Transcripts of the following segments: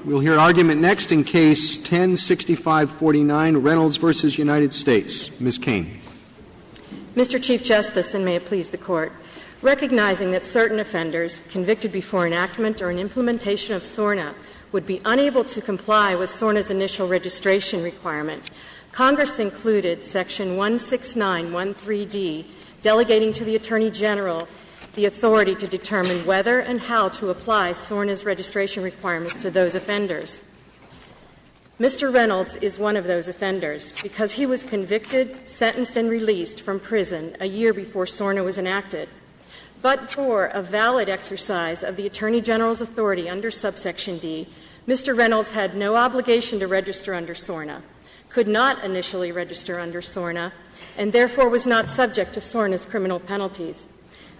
We'll hear argument next in Case 10-6549, Reynolds v. United States. Ms. Kane. Mr. Chief Justice, and may it please the Court, recognizing that certain offenders convicted before enactment or an implementation of SORNA would be unable to comply with SORNA's initial registration requirement, Congress included Section 16913D, delegating to the Attorney General the authority to determine whether and how to apply SORNA's registration requirements to those offenders. Mr. Reynolds is one of those offenders because he was convicted, sentenced, and released from prison a year before SORNA was enacted. But for a valid exercise of the Attorney General's authority under subsection D, Mr. Reynolds had no obligation to register under SORNA, could not initially register under SORNA, and therefore was not subject to SORNA's criminal penalties.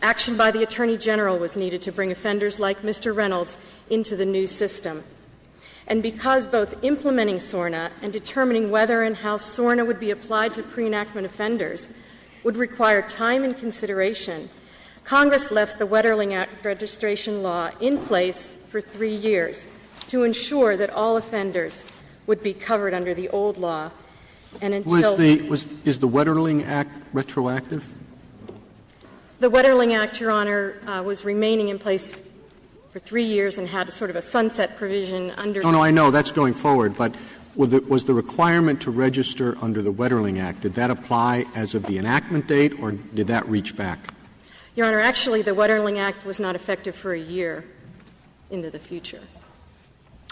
Action by the Attorney General was needed to bring offenders like Mr. Reynolds into the new system. And because both implementing SORNA and determining whether and how SORNA would be applied to pre-enactment offenders would require time and consideration, Congress left the Wetterling Act registration law in place for 3 years to ensure that all offenders would be covered under the old law. And until is the Wetterling Act retroactive? The Wetterling Act, Your Honor, was remaining in place for 3 years and had sort of a sunset provision under. No, I know that's going forward, but was the requirement to register under the Wetterling Act, did that apply as of the enactment date, or did that reach back? Your Honor, actually, the Wetterling Act was not effective for a year into the future.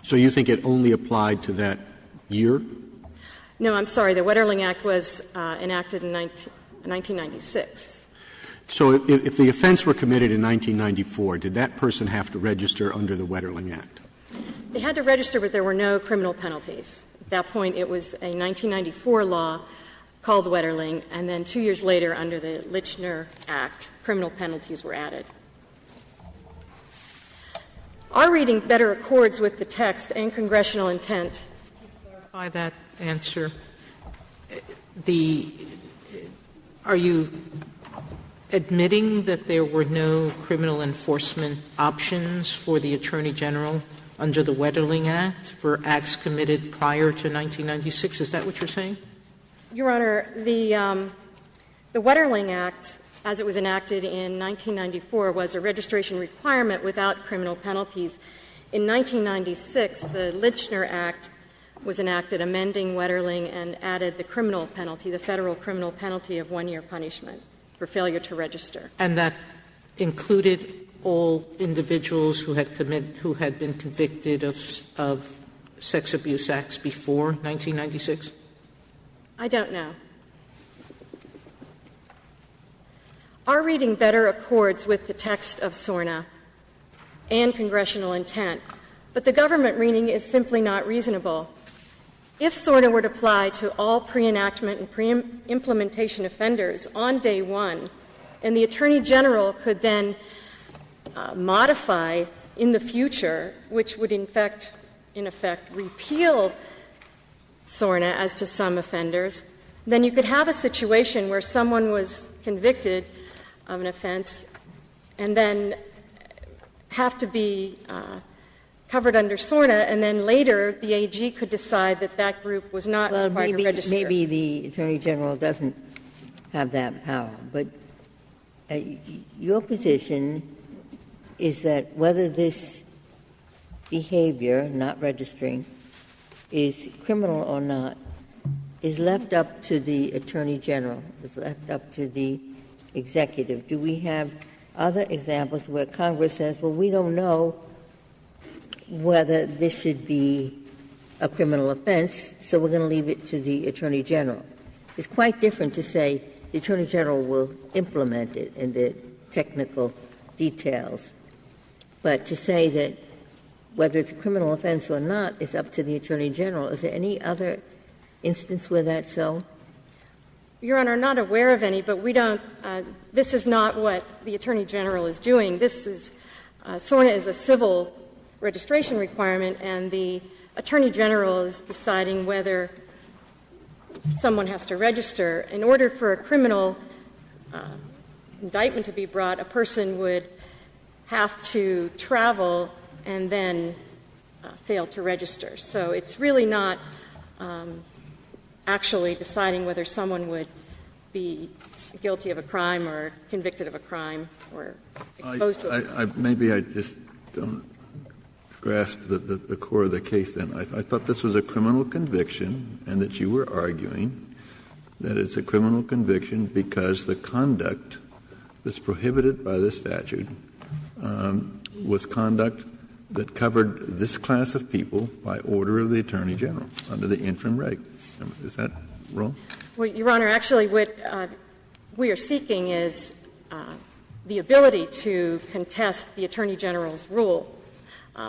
So you think it only applied to that year? No, I'm sorry. The Wetterling Act was enacted in 1996. So if the offense were committed in 1994, did that person have to register under the Wetterling Act? They had to register, but there were no criminal penalties. At that point, it was a 1994 law called Wetterling, and then 2 years later, under the Lichner Act, criminal penalties were added. Our reading better accords with the text and congressional intent. Clarify that answer. Are you admitting that there were no criminal enforcement options for the Attorney General under the Wetterling Act for acts committed prior to 1996? Is that what you're saying? Your Honor, the Wetterling Act, as it was enacted in 1994, was a registration requirement without criminal penalties. In 1996, the Lichner Act was enacted, amending Wetterling, and added the criminal penalty, the federal criminal penalty of 1 year punishment for failure to register. And that included all individuals who had been convicted of sex abuse acts before 1996? I don't know. Our reading better accords with the text of SORNA and congressional intent, but the government reading is simply not reasonable. If SORNA were to apply to all pre-enactment and pre-implementation offenders on day one, and the Attorney General could then modify in the future, which would in effect repeal SORNA as to some offenders, then you could have a situation where someone was convicted of an offense and then have to be covered under SORNA, and then later the AG could decide that that group was not required to register. Maybe the Attorney General doesn't have that power, but your position is that whether this behavior, not registering, is criminal or not, is left up to the Attorney General, is left up to the executive. Do we have other examples where Congress says, well, we don't know whether this should be a criminal offense, so we're going to leave it to the Attorney General? It's quite different to say the Attorney General will implement it in the technical details, but to say that whether it's a criminal offense or not is up to the Attorney General. Is there any other instance where that's so? Your Honor, I'm not aware of any, but we don't this is not what the Attorney General is doing. This is SORNA is a civil registration requirement, and the Attorney General is deciding whether someone has to register. In order for a criminal indictment to be brought, a person would have to travel and then failed to register. So it's really not actually deciding whether someone would be guilty of a crime or convicted of a crime or exposed to a crime. Maybe I just don't grasp the core of the case then. I thought this was a criminal conviction and that you were arguing that it's a criminal conviction because the conduct that's prohibited by the statute was conduct that covered this class of people by order of the Attorney General under the interim reg. Is that wrong? Well, Your Honor, actually what we are seeking is the ability to contest the Attorney General's rule.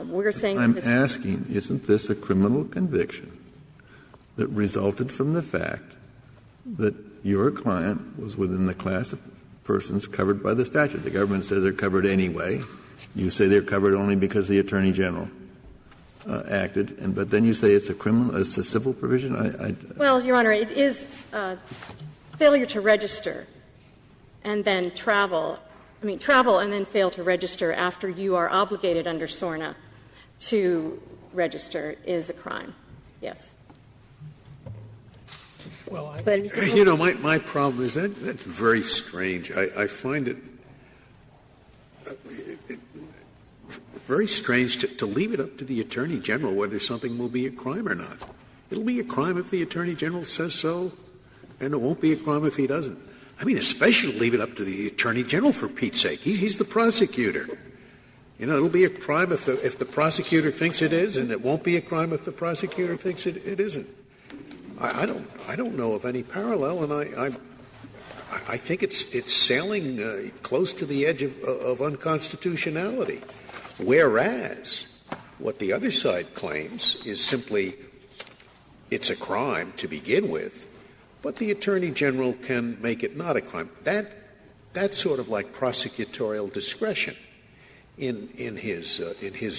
We're saying I'm asking, isn't this a criminal conviction that resulted from the fact that your client was within the class of persons covered by the statute? The government says they're covered anyway. You say they're covered only because the Attorney General acted, but then you say it's it's a civil provision? Well, Your Honor, it is failure to register and then travel and then fail to register after you are obligated under SORNA to register is a crime. Yes. Well, my problem is that's very strange. I find it very strange to leave it up to the Attorney General whether something will be a crime or not. It'll be a crime if the Attorney General says so, and it won't be a crime if he doesn't. I mean, especially leave it up to the Attorney General, for Pete's sake. He's the prosecutor. It'll be a crime if the prosecutor thinks it is, and it won't be a crime if the prosecutor thinks it isn't. I don't know of any parallel, and I think it's sailing close to the edge of unconstitutionality. Whereas what the other side claims is simply it's a crime to begin with, but the Attorney General can make it not a crime. That's sort of like prosecutorial discretion in his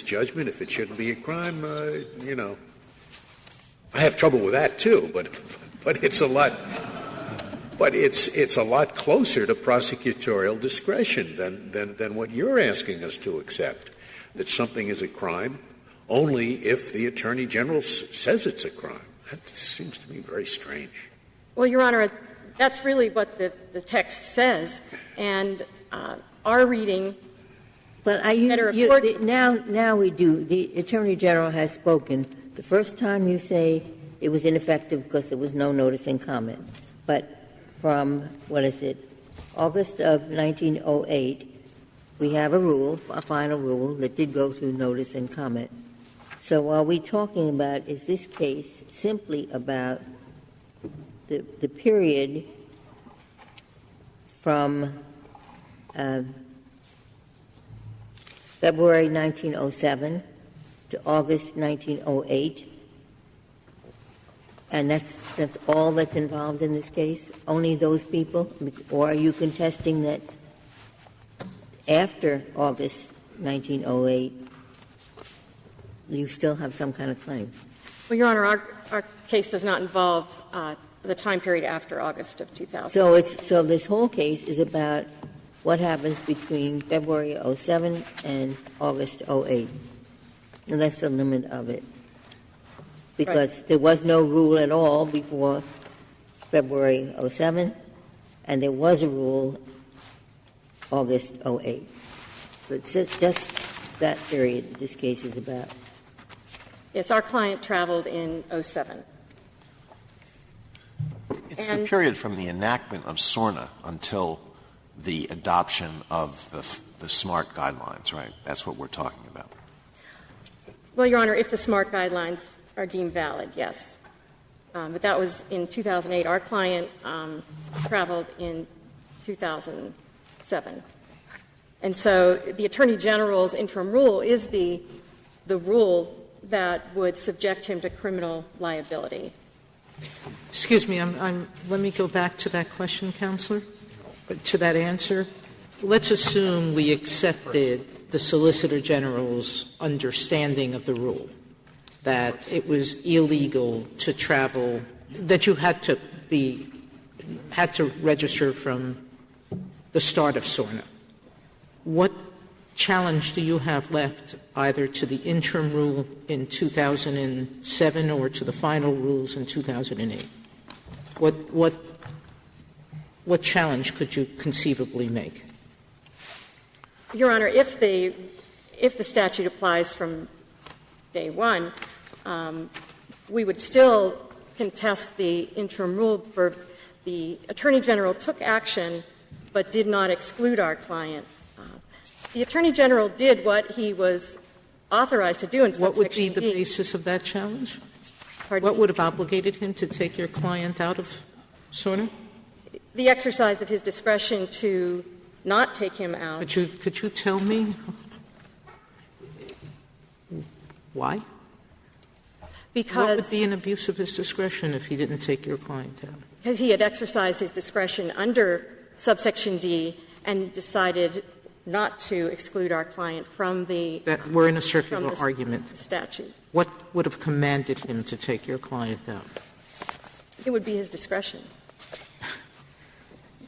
judgment. If it shouldn't be a crime, I have trouble with that too. But it's a lot. But it's a lot closer to prosecutorial discretion than what you're asking us to accept. That something is a crime only if the Attorney General says it's a crime. That seems to me very strange. Well, Your Honor, that's really what the text says, and our reading. But now we do. The Attorney General has spoken. The first time you say it was ineffective because there was no notice and comment, but from August of 1908. We have a final rule that did go through notice and comment. So are we talking about, is this case simply about the period from February 1907 to August 1908? And that's all that's involved in this case? Only those people? Or are you contesting that after August 1908, you still have some kind of claim? Well, Your Honor, our case does not involve the time period after August of 2000. So this whole case is about what happens between February 07 and August 08. And that's the limit of it. Because there was no rule at all before February 07, and there was a rule August 08. So it's just that period this case is about. Yes, our client traveled in 07. It's the period from the enactment of SORNA until the adoption of the SMART guidelines, right? That's what we're talking about. Well, Your Honor, if the SMART guidelines are deemed valid, yes. But that was in 2008. Our client traveled in 2007. And so the Attorney General's interim rule is the rule that would subject him to criminal liability. Excuse me, let me go back to that question, Counselor, to that answer. Let's assume we accepted the Solicitor General's understanding of the rule, that it was illegal to travel, that you had to register from the start of SORNA. What challenge do you have left either to the interim rule in 2007 or to the final rules in 2008? What challenge could you conceivably make? Your Honor, if the statute applies from day one, we would still contest the interim rule where the Attorney General took action but did not exclude our client. The Attorney General did what he was authorized to do in subsection What would be the D. basis of that challenge? Pardon What me? would have obligated him to take your client out of SORNA? The exercise of his discretion to not take him out. Could you tell me why? Because What would be an abuse of his discretion if he didn't take your client out? Because he had exercised his discretion under subsection D and decided not to exclude our client from the That we're in a from circular the argument. statute. What would have commanded him to take your client out? It would be his discretion.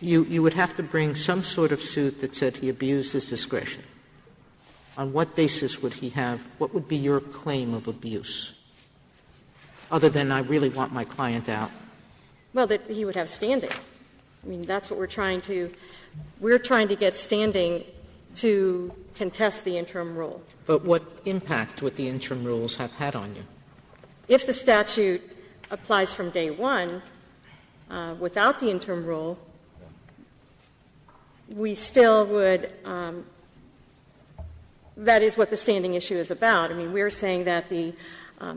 You would have to bring some sort of suit that said he abused his discretion. On what basis would he have — what would be your claim of abuse, other than I really want my client out? Well, that he would have standing. I mean, that's what we're trying to — we're trying to get standing to contest the interim rule. But what impact would the interim rules have had on you? If the statute applies from day one, without the interim rule, we still would that is what the standing issue is about. I mean, we're saying that the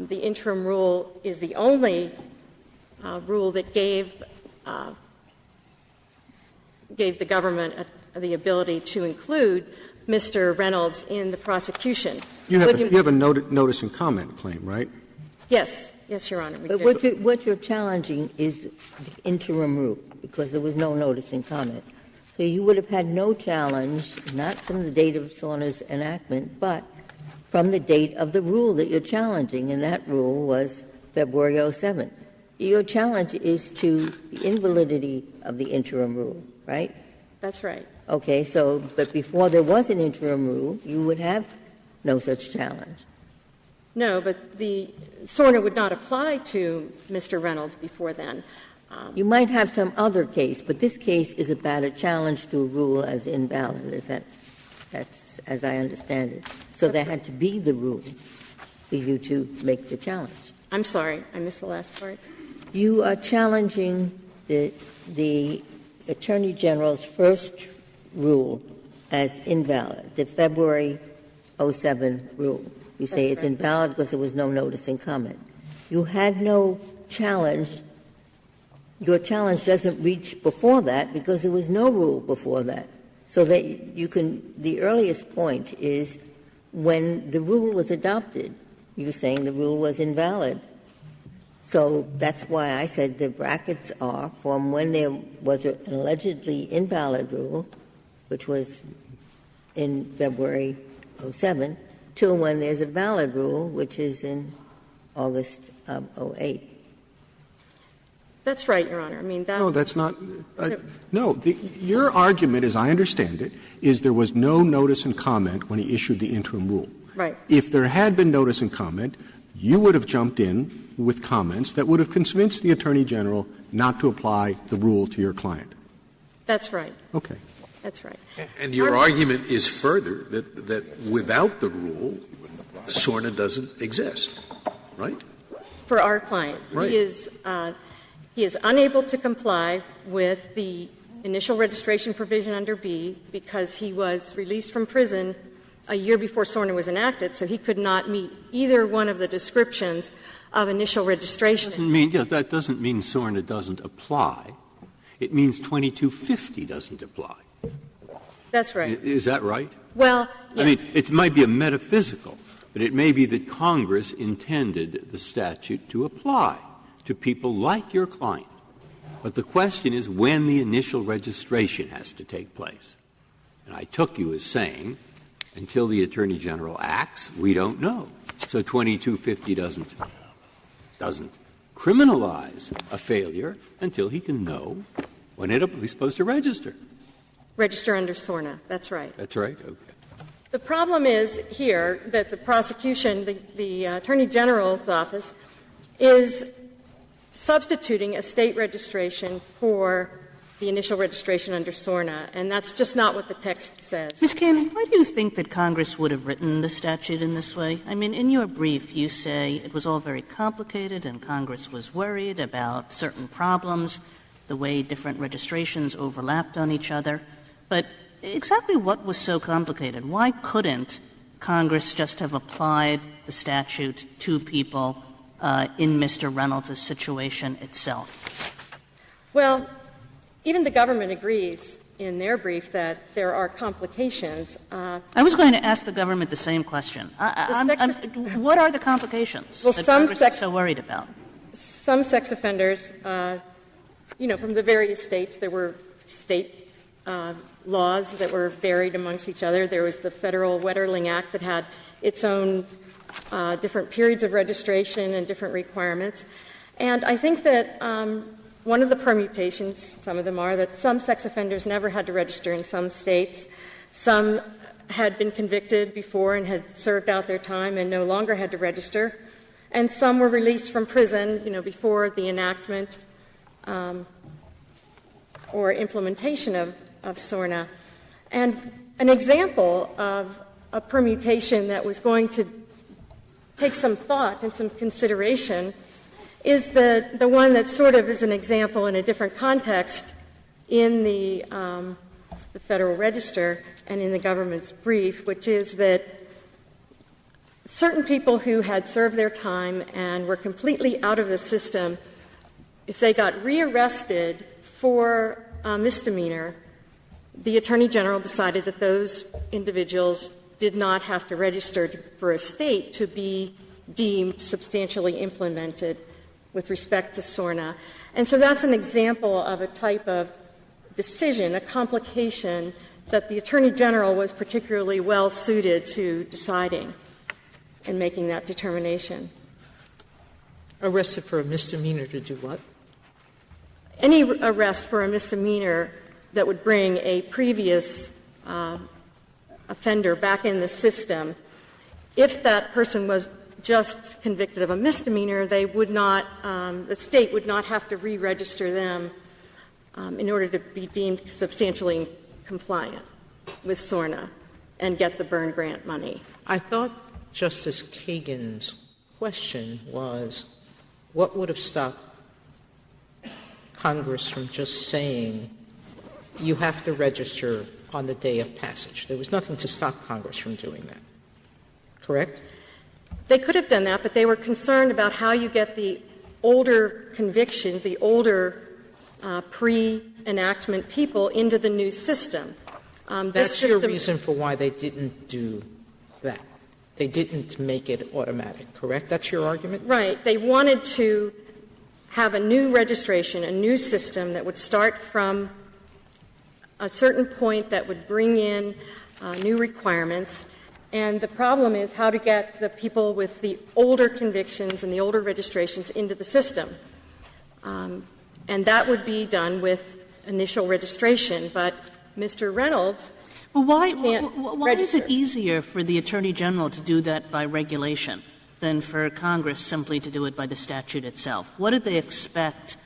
interim rule is the only rule that gave the government the ability to include Mr. Reynolds in the prosecution. You have a notice and comment claim, right? Yes. Yes, Your Honor. But what you're challenging is the interim rule, because there was no notice and comment. So you would have had no challenge, not from the date of SORNA's enactment, but from the date of the rule that you're challenging, and that rule was February 07. Your challenge is to the invalidity of the interim rule, right? That's right. Okay, so, but before there was an interim rule, you would have no such challenge. No, but the SORNA would not apply to Mr. Reynolds before then. You might have some other case, but this case is about a challenge to a rule as invalid. That's as I understand it. So there had to be the rule for you to make the challenge. I'm sorry, I missed the last part. You are challenging the Attorney General's first rule as invalid, the February 07 rule. You say it's invalid because there was no notice and comment. You had no challenge. Your challenge doesn't reach before that because there was no rule before that. So that you can — the earliest point is when the rule was adopted, you're saying the rule was invalid. So that's why I said the brackets are from when there was an allegedly invalid rule, which was in February 07, till when there's a valid rule, which is in August of 08. That's right, Your Honor. I mean, that — No, that's not no. Your argument, as I understand it, is there was no notice and comment when he issued the interim rule. Right. If there had been notice and comment, you would have jumped in with comments that would have convinced the Attorney General not to apply the rule to your client. That's right. Okay. That's right. And your argument is further that without the rule, SORNA doesn't exist, right? For our client. Right. He is unable to comply with the initial registration provision under B because he was released from prison a year before SORNA was enacted, so he could not meet either one of the descriptions of initial registration. That doesn't mean SORNA doesn't apply. It means 2250 doesn't apply. That's right. Is that right? Well, yes. I mean, it might be a metaphysical, but it may be that Congress intended the statute to apply to people like your client. But the question is when the initial registration has to take place. And I took you as saying, until the Attorney General acts, we don't know. So 2250 doesn't criminalize a failure until he can know when he's supposed to register. Register under SORNA. That's right. That's right? Okay. The problem is here that the prosecution, the Attorney General's office, is substituting a state registration for the initial registration under SORNA, and that's just not what the text says. Ms. Cannon, why do you think that Congress would have written the statute in this way? I mean, in your brief, you say it was all very complicated and Congress was worried about certain problems, the way different registrations overlapped on each other. But exactly what was so complicated? Why couldn't Congress just have applied the statute to people in Mr. Reynolds' situation itself? Well, even the government agrees in their brief that there are complications. I was going to ask the government the same question. What are the complications that Congress is so worried about? Some sex offenders, from the various states, there were state laws that were varied amongst each other. There was the Federal Wetterling Act that had its own different periods of registration and different requirements. And I think that one of the permutations, some of them are, that some sex offenders never had to register in some states. Some had been convicted before and had served out their time and no longer had to register. And some were released from prison, before the enactment or implementation of SORNA. And an example of a permutation that was going to take some thought and some consideration is the one that sort of is an example in a different context in the Federal Register and in the government's brief, which is that certain people who had served their time and were completely out of the system, if they got rearrested for a misdemeanor, the Attorney General decided that those individuals did not have to register for a state to be deemed substantially implemented with respect to SORNA. And so that's an example of a type of decision, a complication that the Attorney General was particularly well suited to deciding and making that determination. Arrested for a misdemeanor to do what? Any arrest for a misdemeanor that would bring a previous offender back in the system, if that person was just convicted of a misdemeanor, they would not, the state would not have to re-register them in order to be deemed substantially compliant with SORNA and get the Byrne grant money. I thought Justice Kagan's question was, what would have stopped Congress from just saying, you have to register on the day of passage? There was nothing to stop Congress from doing that. Correct? They could have done that, but they were concerned about how you get the older convictions, the older pre-enactment people into the new system. That's your reason for why they didn't do that. They didn't make it automatic, correct? That's your argument? Right. They wanted to have a new registration, a new system that would start from a certain point that would bring in new requirements. And the problem is how to get the people with the older convictions and the older registrations into the system. And that would be done with initial registration. But Mr. Reynolds why register. Is it easier for the Attorney General to do that by regulation than for Congress simply to do it by the statute itself? What did they expect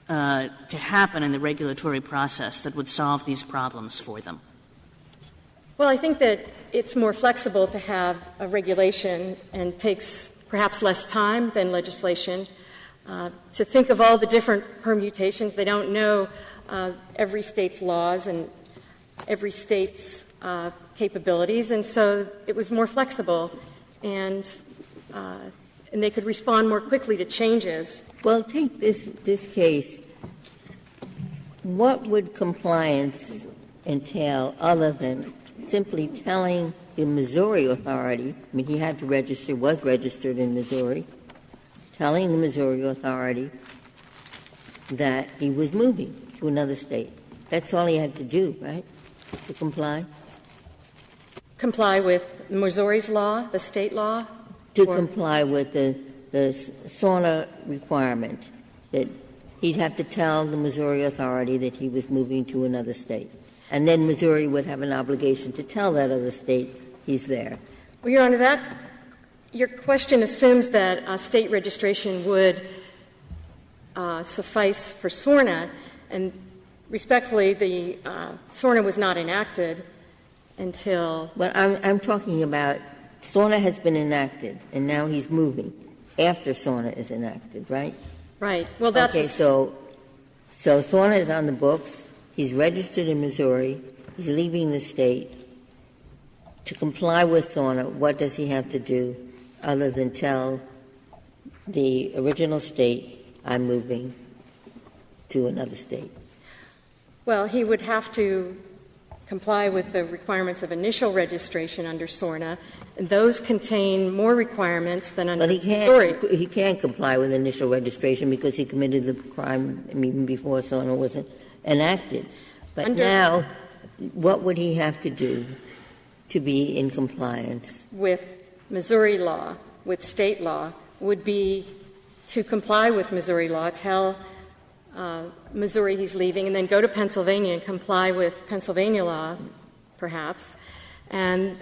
to happen in the regulatory process that would solve these problems for them? Well, I think that it's more flexible to have a regulation and takes perhaps less time than legislation. To think of all the different permutations, they don't know every state's laws and every state's capabilities, and so it was more flexible, and they could respond more quickly to changes. Well, take this case. What would compliance entail other than simply telling the Missouri authority, I mean, he had to register, was registered in Missouri, telling the Missouri authority that he was moving to another state? That's all he had to do, right, to comply? Comply with Missouri's law, the state law? To comply with the SORNA requirement, that he'd have to tell the Missouri authority that he was moving to another state. And then Missouri would have an obligation to tell that other state he's there. Well, Your Honor, your question assumes that state registration would suffice for SORNA, and respectfully, the SORNA was not enacted until. But I'm talking about SORNA has been enacted, and now he's moving after SORNA is enacted, right? Right. Well, that's okay. So SORNA is on the books. He's registered in Missouri. He's leaving the state. To comply with SORNA, what does he have to do other than tell the original state, I'm moving to another state? Well, he would have to comply with the requirements of initial registration under SORNA, and those contain more requirements than under Missouri. But he can't comply with initial registration because he committed the crime even before SORNA was enacted. But now, what would he have to do to be in compliance? With Missouri law, with state law, would be to comply with Missouri law, tell Missouri he's leaving, and then go to Pennsylvania and comply with Pennsylvania law, perhaps. And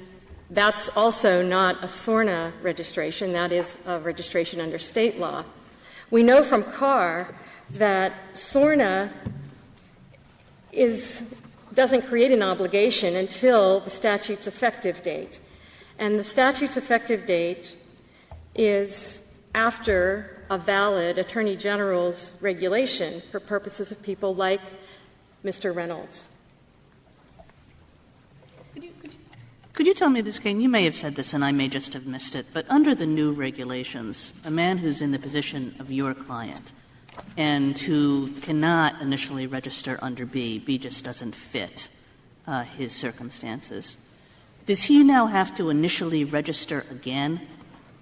that's also not a SORNA registration. That is a registration under state law. We know from Carr that SORNA doesn't create an obligation until the statute's effective date. And the statute's effective date is after a valid Attorney General's regulation for purposes of people like Mr. Reynolds. Could you tell me, Ms. Kane, you may have said this and I may just have missed it, but under the new regulations, a man who's in the position of your client and who cannot initially register under B just doesn't fit his circumstances, does he now have to initially register again,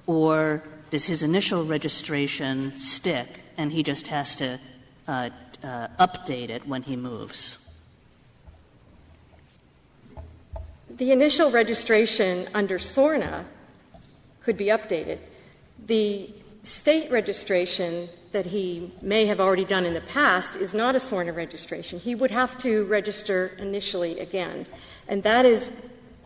or does his initial registration stick and he just has to update it when he moves? The initial registration under SORNA could be updated. The state registration that he may have already done in the past is not a SORNA registration. He would have to register initially again, and that is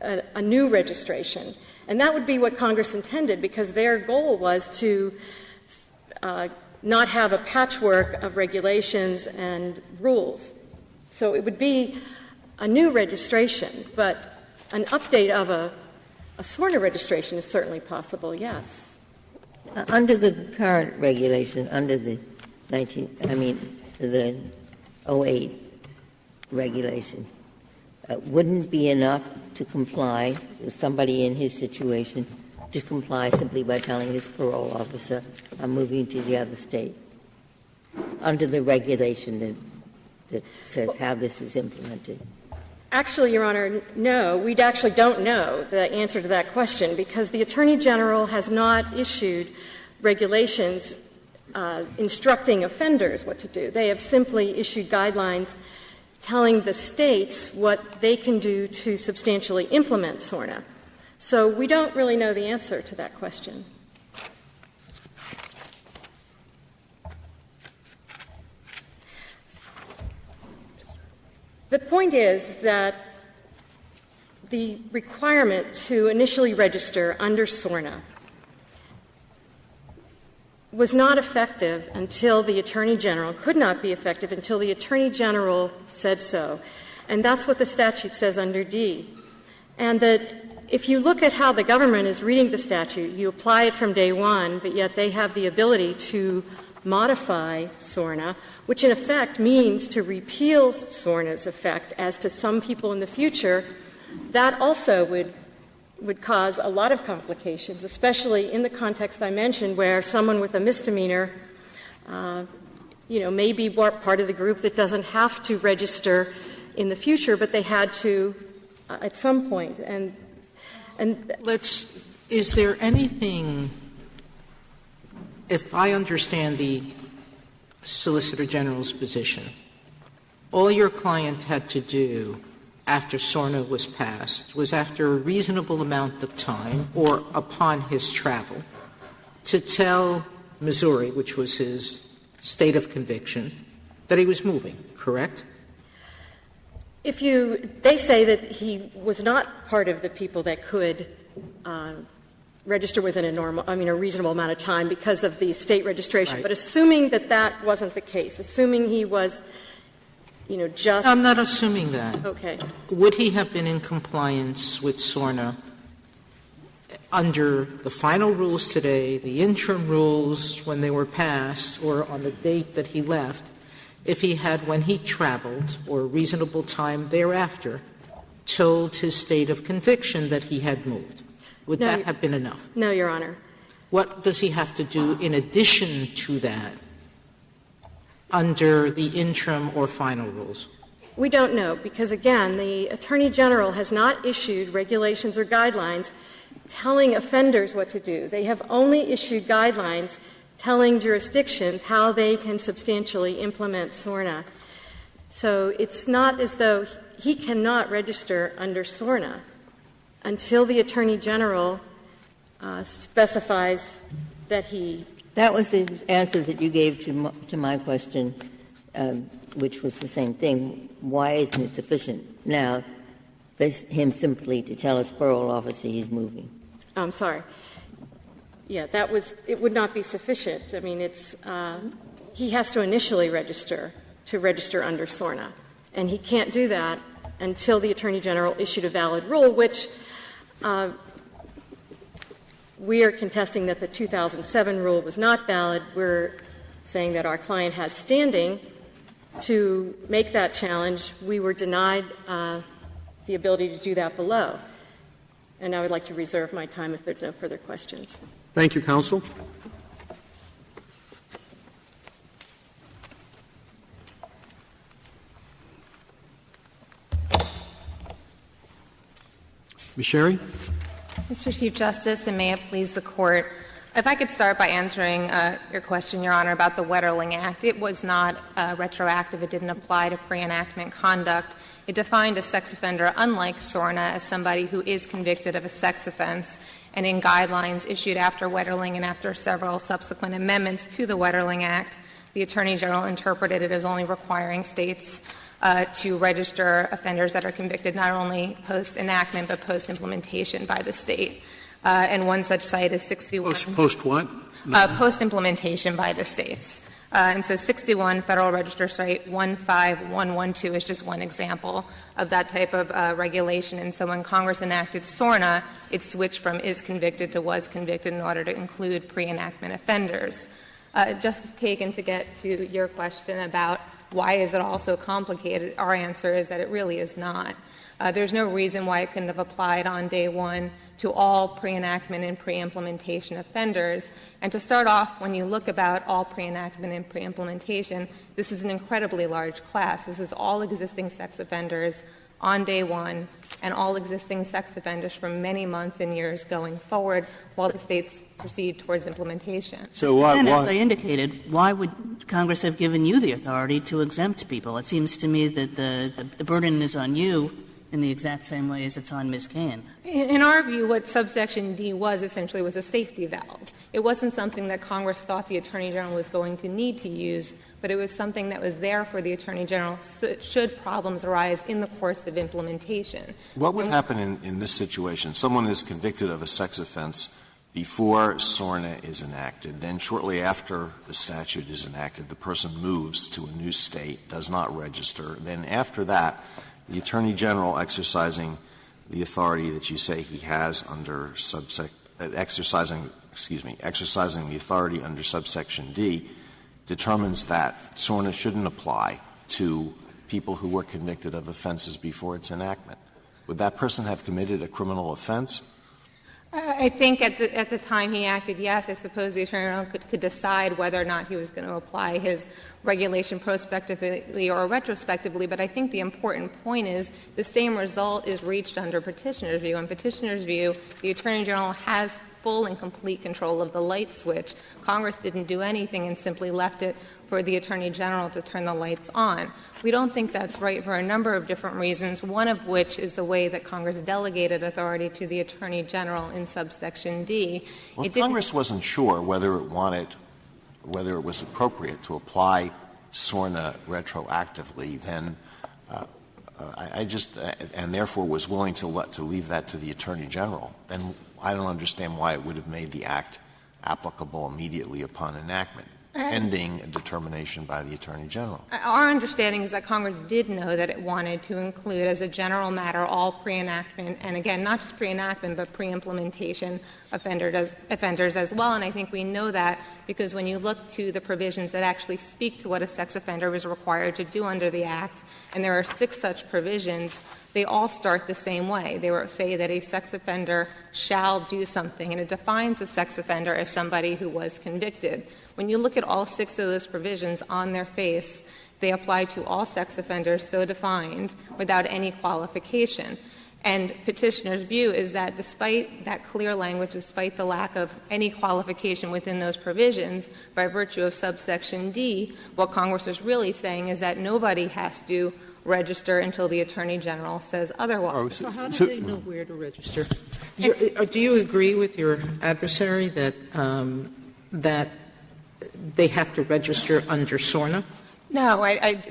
a new registration. And that would be what Congress intended, because their goal was to not have a patchwork of regulations and rules. So it would be a new registration, but an update of a SORNA registration is certainly possible, yes. Under the current regulation, under the the 08 regulation, wouldn't it be enough to comply with somebody in his situation to comply simply by telling his parole officer, I'm moving to the other state, under the regulation that says how this is implemented? Actually, Your Honor, no. We actually don't know the answer to that question, because the Attorney General has not issued regulations instructing offenders what to do. They have simply issued guidelines telling the states what they can do to substantially implement SORNA. So we don't really know the answer to that question. The point is that the requirement to initially register under SORNA was not effective until the Attorney General, could not be effective until the Attorney General said so. And that's what the statute says under D. And that if you look at how the government is reading the statute, you apply it from day one, but yet they have the ability to modify SORNA, which in effect means to repeal SORNA's effect as to some people in the future. That also would cause a lot of complications, especially in the context I mentioned, where someone with a misdemeanor, may be part of the group that doesn't have to register in the future, but they had to at some point. Is there anything, if I understand the Solicitor General's position, all your client had to do after SORNA was passed was, after a reasonable amount of time or upon his travel, to tell Missouri, which was his state of conviction, that he was moving, correct? They say that he was not part of the people that could register within a reasonable amount of time because of the state registration. Right. But assuming that that wasn't the case, assuming he was, just. I'm not assuming that. Okay. Would he have been in compliance with SORNA under the final rules today, the interim rules when they were passed, or on the date that he left, if he had, when he traveled, or a reasonable time thereafter, told his state of conviction that he had moved? Would that have been enough? No, Your Honor. What does he have to do in addition to that under the interim or final rules? We don't know because, again, the Attorney General has not issued regulations or guidelines telling offenders what to do. They have only issued guidelines telling jurisdictions how they can substantially implement SORNA. So it's not as though he cannot register under SORNA until the Attorney General specifies that he. That was the answer that you gave to my question, which was the same thing. Why isn't it sufficient now for him simply to tell his parole officer he's moving? I'm sorry. Yeah, it would not be sufficient. I mean, he has to initially register under SORNA, and he can't do that until the Attorney General issued a valid rule, which we are contesting that the 2007 rule was not valid. We're saying that our client has standing to make that challenge. We were denied the ability to do that below. And I would like to reserve my time if there's no further questions. Thank you, counsel. Ms. Sherry? Mr. Chief Justice, and may it please the Court, if I could start by answering your question, Your Honor, about the Wetterling Act. It was not retroactive. It didn't apply to pre-enactment conduct. It defined a sex offender, unlike SORNA, as somebody who is convicted of a sex offense. And in guidelines issued after Wetterling and after several subsequent amendments to the Wetterling Act, the Attorney General interpreted it as only requiring states to register offenders that are convicted not only post-enactment but post-implementation by the state. And one such site is 61. Post what? Post-implementation by the states. And so 61 Federal Register Site 15112 is just one example of that type of regulation. And so when Congress enacted SORNA, it switched from is convicted to was convicted in order to include pre-enactment offenders. Justice Kagan, to get to your question about why is it all so complicated, our answer is that it really is not. There's no reason why it couldn't have applied on day one to all pre-enactment and pre-implementation offenders. And to start off, when you look about all pre-enactment and pre-implementation, this is an incredibly large class. This is all existing sex offenders on day one and all existing sex offenders from many months and years going forward while the states proceed towards implementation. So as I indicated, why would Congress have given you the authority to exempt people? It seems to me that the burden is on you in the exact same way as it's on Ms. Cain. In our view, what subsection D was essentially was a safety valve. It wasn't something that Congress thought the Attorney General was going to need to use, but it was something that was there for the Attorney General should problems arise in the course of implementation. What would happen in this situation? Someone is convicted of a sex offense before SORNA is enacted. Then shortly after the statute is enacted, the person moves to a new state, does not register. Then after that, the Attorney General exercising the authority that you say he has under exercising the authority under subsection D determines that SORNA shouldn't apply to people who were convicted of offenses before its enactment. Would that person have committed a criminal offense? I think at the time he acted, yes. I suppose the Attorney General could decide whether or not he was going to apply his regulation prospectively or retrospectively, but I think the important point is the same result is reached under Petitioner's view. In Petitioner's view, the Attorney General has full and complete control of the light switch. Congress didn't do anything and simply left it for the Attorney General to turn the lights on. We don't think that's right for a number of different reasons, one of which is the way that Congress delegated authority to the Attorney General in subsection D. Well, Congress wasn't sure whether it was appropriate to apply SORNA retroactively, then and therefore was willing to leave that to the Attorney General, then I don't understand why it would have made the Act applicable immediately upon enactment, pending a determination by the Attorney General. Our understanding is that Congress did know that it wanted to include, as a general matter, all pre-enactment, and again, not just pre-enactment, but pre-implementation offenders as well. And I think we know that because when you look to the provisions that actually speak to what a sex offender was required to do under the Act, and there are 6 such provisions, they all start the same way. They say that a sex offender shall do something, and it defines a sex offender as somebody who was convicted. When you look at all 6 of those provisions on their face, they apply to all sex offenders so defined without any qualification. And Petitioner's view is that despite that clear language, despite the lack of any qualification within those provisions, by virtue of subsection D, what Congress was really saying is that nobody has to register until the Attorney General says otherwise. So how do they know where to register? Do you agree with your adversary that that they have to register under SORNA? No,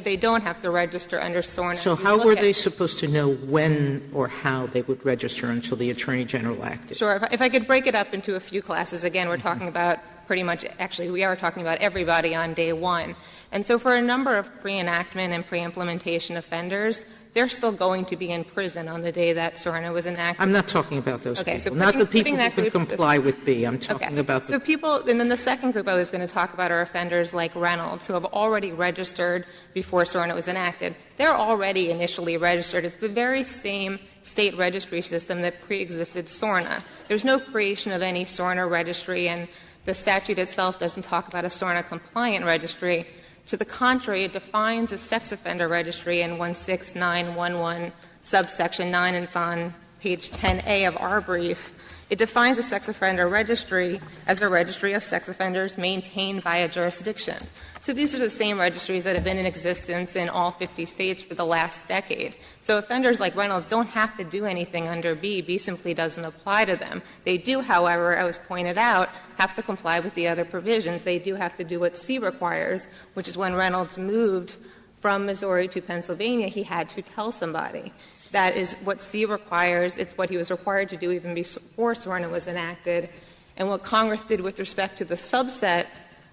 they don't have to register under SORNA. So how were they supposed to know when or how they would register until the Attorney General acted? Sure. If I could break it up into a few classes. Again, we're talking about pretty much — actually, we are talking about everybody on day one. And so for a number of pre-enactment and pre-implementation offenders, they're still going to be in prison on the day that SORNA was enacted. I'm not talking about those people. So not the people who can comply with B. I'm talking about So people — and then the second group I was going to talk about are offenders like Reynolds, who have already registered before SORNA was enacted. They're already initially registered. It's the very same state registry system that preexisted SORNA. There's no creation of any SORNA registry, and the statute itself doesn't talk about a SORNA-compliant registry. To the contrary, it defines a sex offender registry in 16911 subsection 9, and it's on page 10A of our brief. It defines a sex offender registry as a registry of sex offenders maintained by a jurisdiction. So these are the same registries that have been in existence in all 50 states for the last decade. So offenders like Reynolds don't have to do anything under B. B simply doesn't apply to them. They do, however, as pointed out, have to comply with the other provisions. They do have to do what C requires, which is when Reynolds moved from Missouri to Pennsylvania, he had to tell somebody. That is what C requires. It's what he was required to do even before SORNA was enacted. And what Congress did with respect to the subset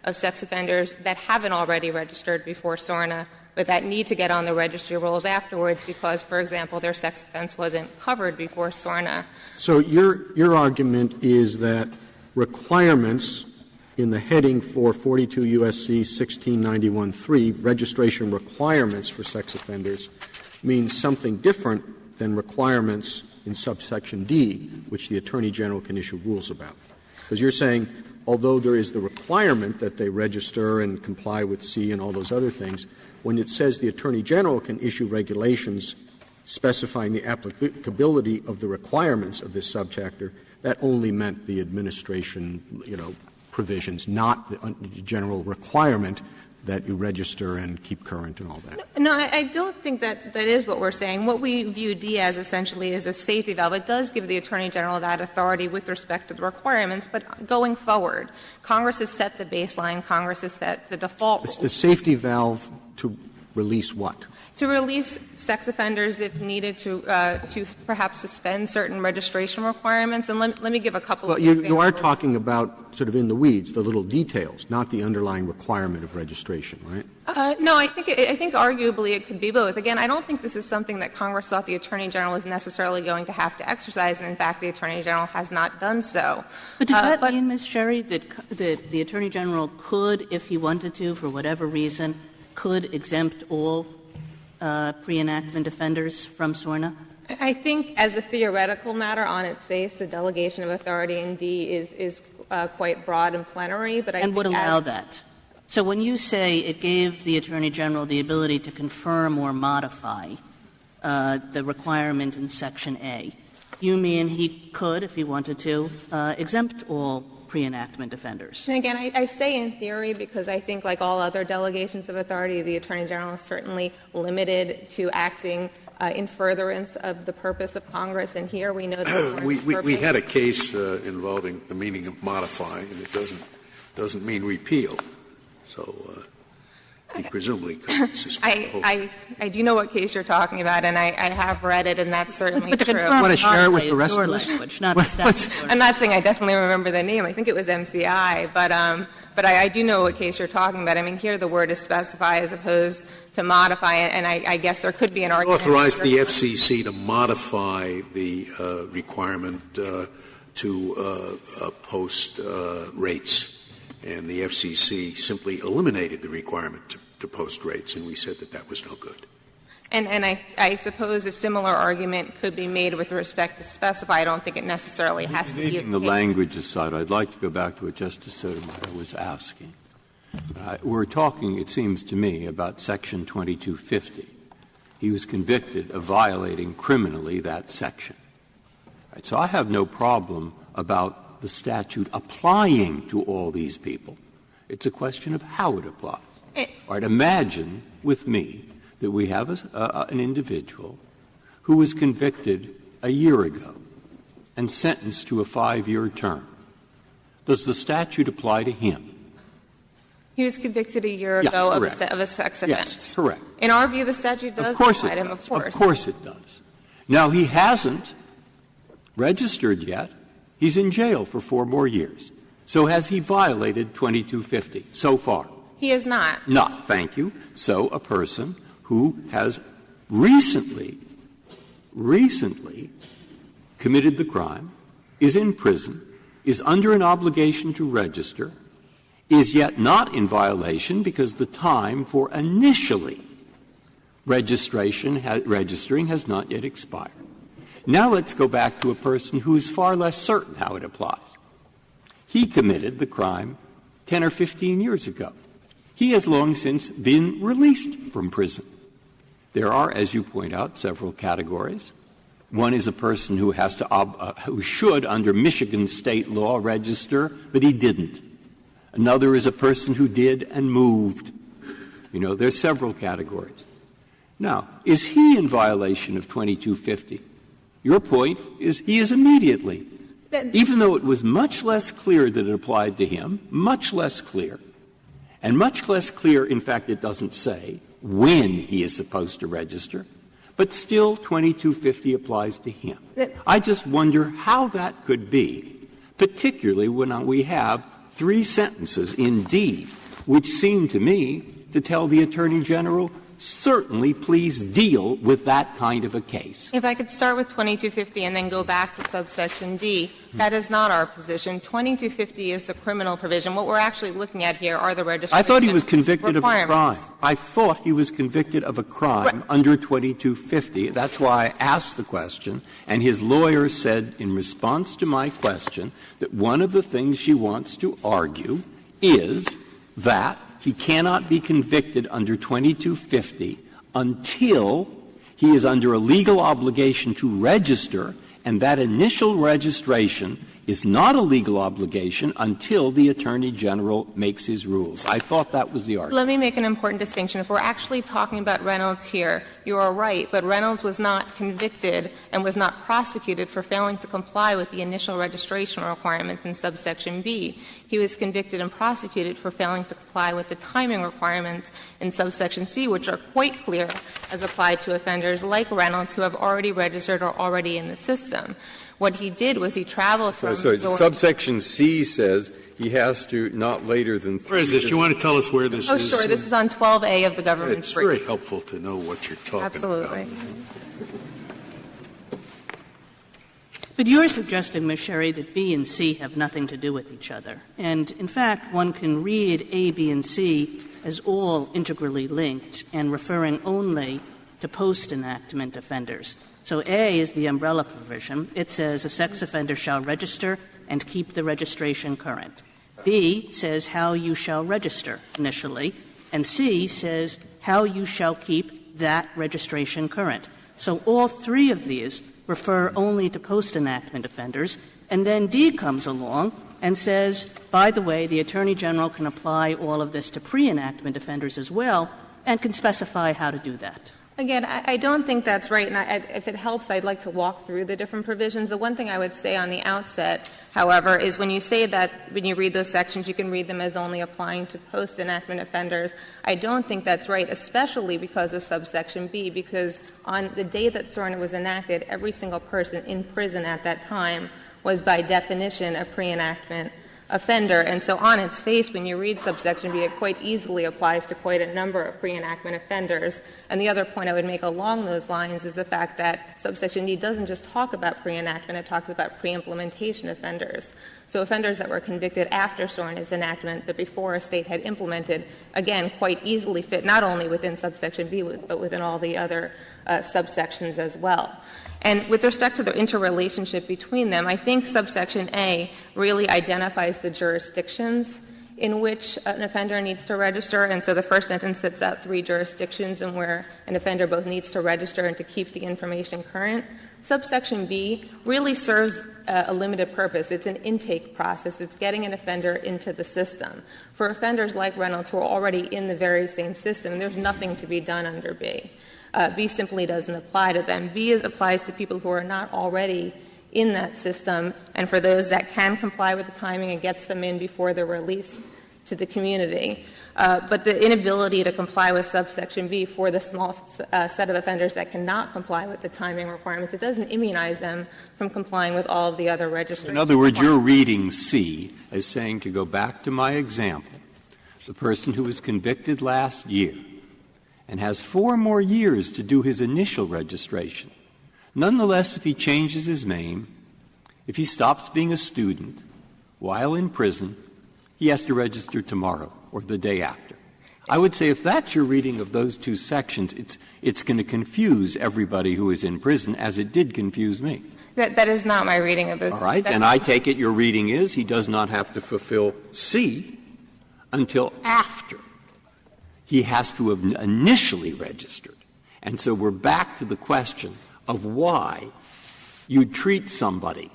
of sex offenders that haven't already registered before SORNA, but that need to get on the registry rolls afterwards because, for example, their sex offense wasn't covered before SORNA. So your argument is that requirements in the heading for 42 U.S.C. 1691(3), registration requirements for sex offenders, means something different than requirements in subsection D, which the Attorney General can issue rules about. Because you're saying, although there is the requirement that they register and comply with C and all those other things, when it says the Attorney General can issue regulations specifying the applicability of the requirements of this subchapter, that only meant the administration, provisions, not the general requirement that you register and keep current and all that. No, I don't think that is what we're saying. What we view D as essentially is a safety valve. It does give the Attorney General that authority with respect to the requirements, but going forward, Congress has set the baseline, Congress has set the default rules. The safety valve to release what? To release sex offenders if needed to perhaps suspend certain registration requirements. And let me give a couple of examples. You are talking about sort of in the weeds, the little details, not the underlying requirement of registration, right? No, I think arguably it could be both. Again, I don't think this is something that Congress thought the Attorney General was necessarily going to have to exercise, and in fact the Attorney General has not done so. But does that mean, Ms. Sherry, that the Attorney General could, if he wanted to, for whatever reason, could exempt all pre-enactment offenders from SORNA? I think as a theoretical matter on its face, the delegation of authority in D is quite broad and plenary. But I and would allow that. So when you say it gave the Attorney General the ability to confirm or modify the requirement in Section A, you mean he could, if he wanted to, exempt all pre-enactment offenders? And again, I say in theory because I think, like all other delegations of authority, the Attorney General is certainly limited to acting in furtherance of the purpose of Congress. And here we know that we had a case involving the meaning of modify, and it doesn't mean repeal. So he presumably could suspend. I do know what case you're talking about, and I have read it, and that's certainly true. I want to share it with the rest of us. I'm not saying I definitely remember the name. I think it was MCI, but I do know what case you're talking about. I mean, here the word is specify as opposed to modify, and I guess there could be an argument. Authorize the FCC to modify the requirement to post rates. And the FCC simply eliminated the requirement to post rates, and we said that that was no good. And I suppose a similar argument could be made with respect to specify. I don't think it necessarily has to be Leaving the language aside, I'd like to go back to what Justice Sotomayor was asking. We're talking, it seems to me, about Section 2250. He was convicted of violating criminally that section. Right, so I have no problem about the statute applying to all these people. It's a question of how it applies. All right, imagine with me that we have an individual who was convicted a year ago and sentenced to a 5-year term. Does the statute apply to him? He was convicted a year ago of a sex offense. Yes, correct. In our view, the statute does apply to him, of course. Of course it does. Now, he hasn't registered yet. He's in jail for 4 more years. So has he violated 2250 so far? He has not. Not, thank you. So a person who has recently committed the crime, is in prison, is under an obligation to register, is yet not in violation because the time for initially registering has not yet expired. Now let's go back to a person who is far less certain how it applies. He committed the crime 10 or 15 years ago. He has long since been released from prison. There are, as you point out, several categories. One is a person who has to who should, under Michigan state law, register, but he didn't. Another is a person who did and moved. You know, there's several categories. Now, is he in violation of 2250? Your point is he is immediately. Even though it was much less clear that it applied to him, much less clear, and much less clear, in fact, it doesn't say when he is supposed to register, but still 2250 applies to him. I just wonder how that could be, particularly when we have 3 sentences in D, which seem to me to tell the Attorney General, certainly please deal with that kind of a case. If I could start with 2250 and then go back to subsection D, that is not our position. 2250 is the criminal provision. What we're actually looking at here are the registration I thought he was convicted of a crime. I thought he was convicted of a crime under 2250. That's why I asked the question, and his lawyer said in response to my question that one of the things she wants to argue is that he cannot be convicted under 2250 until he is under a legal obligation to register, and that initial registration is not a legal obligation until the Attorney General makes his rules. I thought that was the argument. Let me make an important distinction. If we're actually talking about Reynolds here, you are right, but Reynolds was not convicted and was not prosecuted for failing to comply with the initial registration requirements in subsection B. He was convicted and prosecuted for failing to comply with the timing requirements in subsection C, which are quite clear as applied to offenders like Reynolds who have already registered or already in the system. What he did was he traveled from subsection C says he has to not later than 3 Where is this? You want to tell us where this is? Oh, sure. This is on 12A of the government's It's brief. very helpful to know what you're talking Absolutely. about. But you're suggesting, Ms. Sherry, that B and C have nothing to do with each other. And, in fact, one can read A, B, and C as all integrally linked and referring only to post-enactment offenders. So A is the umbrella provision. It says a sex offender shall register and keep the registration current. B says how you shall register initially, and C says how you shall keep that registration current. So all 3 of these refer only to post-enactment offenders, and then D comes along and says, by the way, the Attorney General can apply all of this to pre-enactment offenders as well and can specify how to do that. Again, I don't think that's right, and if it helps, I'd like to walk through the different provisions. The one thing I would say on the outset, however, is when you say that when you read those sections, you can read them as only applying to post-enactment offenders, I don't think that's right, especially because of subsection B, because on the day that SORNA was enacted, every single person in prison at that time was by definition a pre-enactment offender. And so on its face, when you read subsection B, it quite easily applies to quite a number of pre-enactment offenders. And the other point I would make along those lines is the fact that subsection D doesn't just talk about pre-enactment, it talks about pre-implementation offenders. So offenders that were convicted after SORNA's enactment but before a state had implemented, again, quite easily fit not only within subsection B but within all the other subsections as well. And with respect to the interrelationship between them, I think subsection A really identifies the jurisdictions in which an offender needs to register. And so the first sentence sets out 3 jurisdictions in where an offender both needs to register and to keep the information current. Subsection B really serves a limited purpose. It's an intake process. It's getting an offender into the system. For offenders like Reynolds who are already in the very same system, there's nothing to be done under B. B simply doesn't apply to them. B applies to people who are not already in that system, and for those that can comply with the timing, it gets them in before they're released to the community. But the inability to comply with subsection B for the small set of offenders that cannot comply with the timing requirements, it doesn't immunize them from complying with all of the other registration. In other words, you're reading C as saying, to go back to my example, the person who was convicted last year and has 4 more years to do his initial registration. Nonetheless, if he changes his name, if he stops being a student while in prison, he has to register tomorrow or the day after. I would say if that's your reading of those 2 sections, it's going to confuse everybody who is in prison, as it did confuse me. That is not my reading of those. All right. Then I take it your reading is he does not have to fulfill C until after he has to have initially registered. And so we're back to the question of why you treat somebody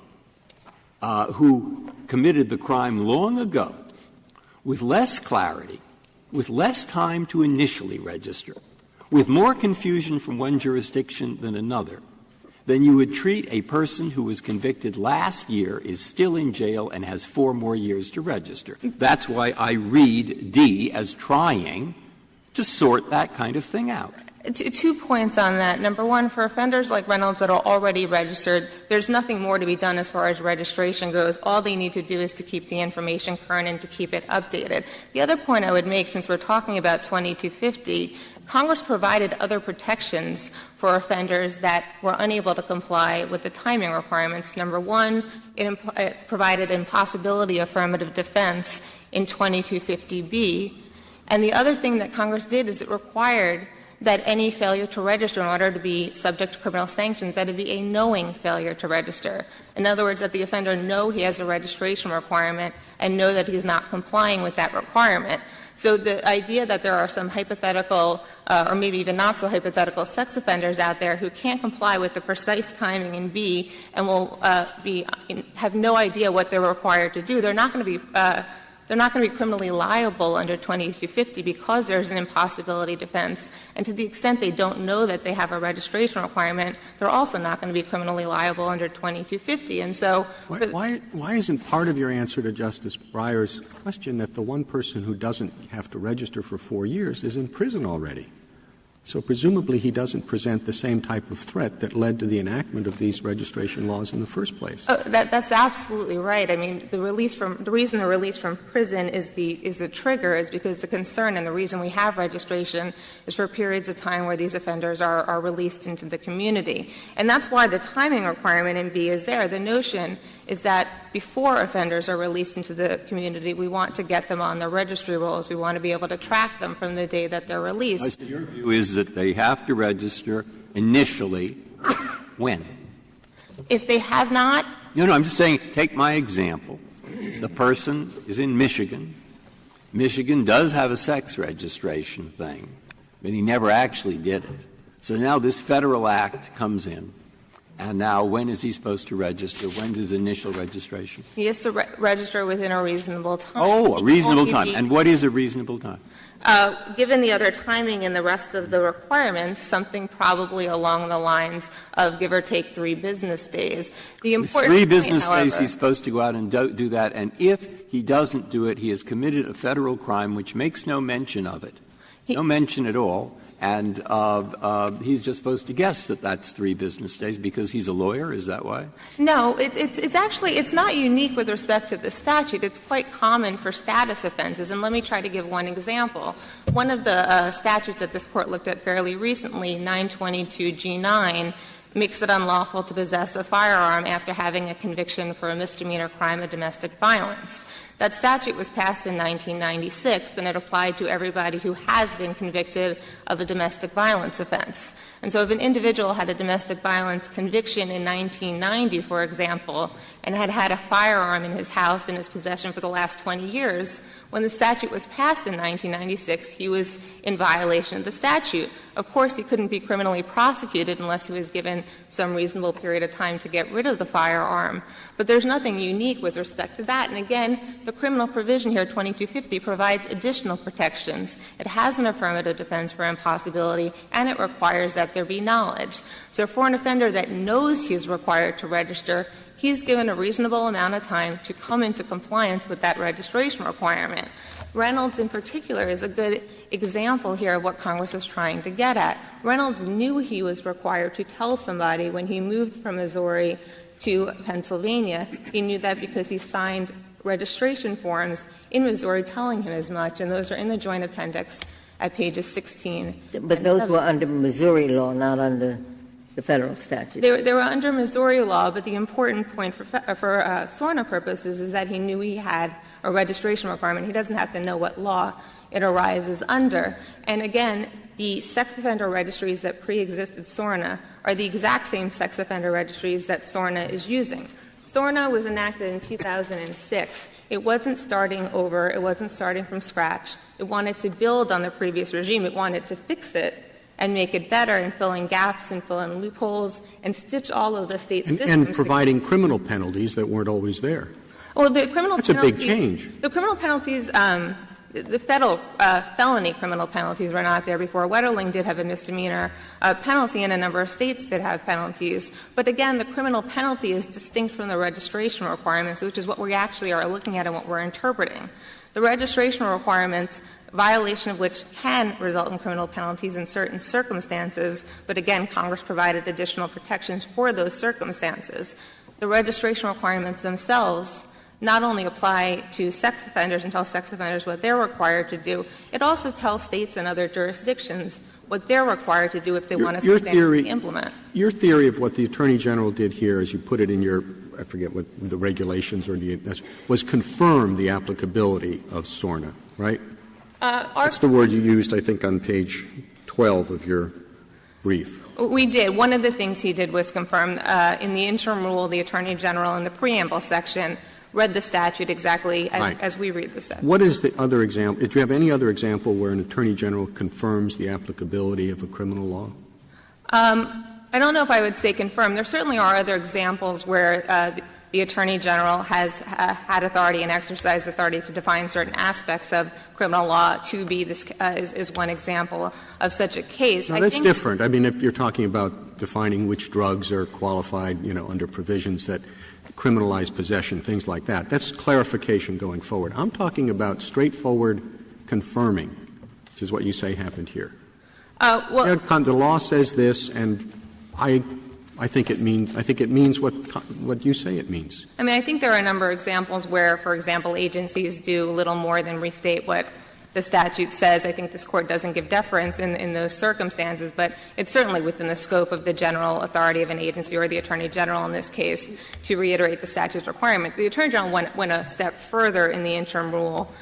who committed the crime long ago with less clarity, with less time to initially register, with more confusion from one jurisdiction than another, than you would treat a person who was convicted last year, is still in jail, and has 4 more years to register. That's why I read D as trying to sort that kind of thing out. 2 points on that. Number one, for offenders like Reynolds that are already registered, there's nothing more to be done as far as registration goes. All they need to do is to keep the information current and to keep it updated. The other point I would make, since we're talking about 2250, Congress provided other protections for offenders that were unable to comply with the timing requirements. Number one, it provided impossibility affirmative defense in 2250B. And the other thing that Congress did is it required that any failure to register in order to be subject to criminal sanctions, that it be a knowing failure to register. In other words, that the offender know he has a registration requirement and know that he is not complying with that requirement. So the idea that there are some hypothetical or maybe even not so hypothetical sex offenders out there who can't comply with the precise timing in B and will have no idea what they're required to do, they're not going to be criminally liable under 2250 because there's an impossibility defense. And to the extent they don't know that they have a registration requirement, they're also not going to be criminally liable under 2250. And so why isn't part of your answer to Justice Breyer's question that the one person who doesn't have to register for 4 years is in prison already? So presumably he doesn't present the same type of threat that led to the enactment of these registration laws in the first place. That's absolutely right. I mean, the reason they're released from prison is the trigger is because the concern and the reason we have registration is for periods of time where these offenders are released into the community. And that's why the timing requirement in B is there. The notion is that before offenders are released into the community, we want to get them on the registry rolls. We want to be able to track them from the day that they're released. Your view is that they have to register initially when? If they have not? No, I'm just saying, take my example. The person is in Michigan. Michigan does have a sex registration thing, but he never actually did it. So now this Federal Act comes in, And now when is he supposed to register? When's his initial registration? He has to register within a reasonable time. Oh, a reasonable time. And what is a reasonable time? Given the other timing and the rest of the requirements, something probably along the lines of give or take 3 business days. The important 3 business point, days however, he's supposed to go out and do that, and if he doesn't do it, he has committed a Federal crime which makes no mention of it, no mention at all, and he's just supposed to guess that that's 3 business days because he's a lawyer? Is that why? No, it's actually it's not unique with respect to the statute. It's quite common for status offenses, and let me try to give one example. One of the statutes that this Court looked at fairly recently, 922G9, makes it unlawful to possess a firearm after having a conviction for a misdemeanor crime of domestic violence. That statute was passed in 1996, and it applied to everybody who has been convicted of a domestic violence offense. And so if an individual had a domestic violence conviction in 1990, for example, and had had a firearm in his house in his possession for the last 20 years, when the statute was passed in 1996, he was in violation of the statute. Of course, he couldn't be criminally prosecuted unless he was given some reasonable period of time to get rid of the firearm. But there's nothing unique with respect to that. And again, the criminal provision here, 2250, provides additional protections. It has an affirmative defense for impossibility, and it requires that there be knowledge. So for an offender that knows he is required to register, he's given a reasonable amount of time to come into compliance with that registration requirement. Reynolds, in particular, is a good example here of what Congress was trying to get at. Reynolds knew he was required to tell somebody when he moved from Missouri to Pennsylvania. He knew that because he signed registration forms in Missouri telling him as much, and those are in the Joint Appendix at pages 16. But those were under Missouri law, not under the Federal statute. They were under Missouri law, but the important point for SORNA purposes is that he knew he had a registration requirement. He doesn't have to know what law it arises under. And again, the sex offender registries that preexisted SORNA are the exact same sex offender registries that SORNA is using. SORNA was enacted in 2006. It wasn't starting over. It wasn't starting from scratch. It wanted to build on the previous regime. It wanted to fix it and make it better and fill in gaps and fill in loopholes and stitch all of the state systems. And providing criminal penalties that weren't always there. Well, the criminal That's penalties, a big change. The criminal penalties, the Federal felony criminal penalties were not there before. Wetterling did have a misdemeanor penalty, and a number of states did have penalties. But again, the criminal penalty is distinct from the registration requirements, which is what we actually are looking at and what we're interpreting. The registration requirements, violation of which can result in criminal penalties in certain circumstances, but again, Congress provided additional protections for those circumstances. The registration requirements themselves not only apply to sex offenders and tell sex offenders what they're required to do, it also tells states and other jurisdictions what they're required to do if they want to substantially implement. Your theory of what the Attorney General did here, as you put it in your, I forget what the regulations or was confirm the applicability of SORNA, right? That's the word you used, I think, on page 12 of your brief. We did. One of the things he did was confirm in the interim rule, the Attorney General in the preamble section read the statute exactly as we read the statute. What is the other example? Do you have any other example where an Attorney General confirms the applicability of a criminal law? I don't know if I would say confirm. There certainly are other examples where the Attorney General has had authority and exercised authority to define certain aspects of criminal law. 2B is one example of such a case. Now, that's different. I mean, if you're talking about defining which drugs are qualified, under provisions that criminalize possession, things like that, that's clarification going forward. I'm talking about straightforward confirming, which is what you say happened here. The law says this, and I think it means what you say it means. I mean, I think there are a number of examples where, for example, agencies do little more than restate what the statute says. I think this Court doesn't give deference in those circumstances, but it's certainly within the scope of the general authority of an agency or the Attorney General in this case to reiterate the statute's requirement. The Attorney General went a step further in the interim rule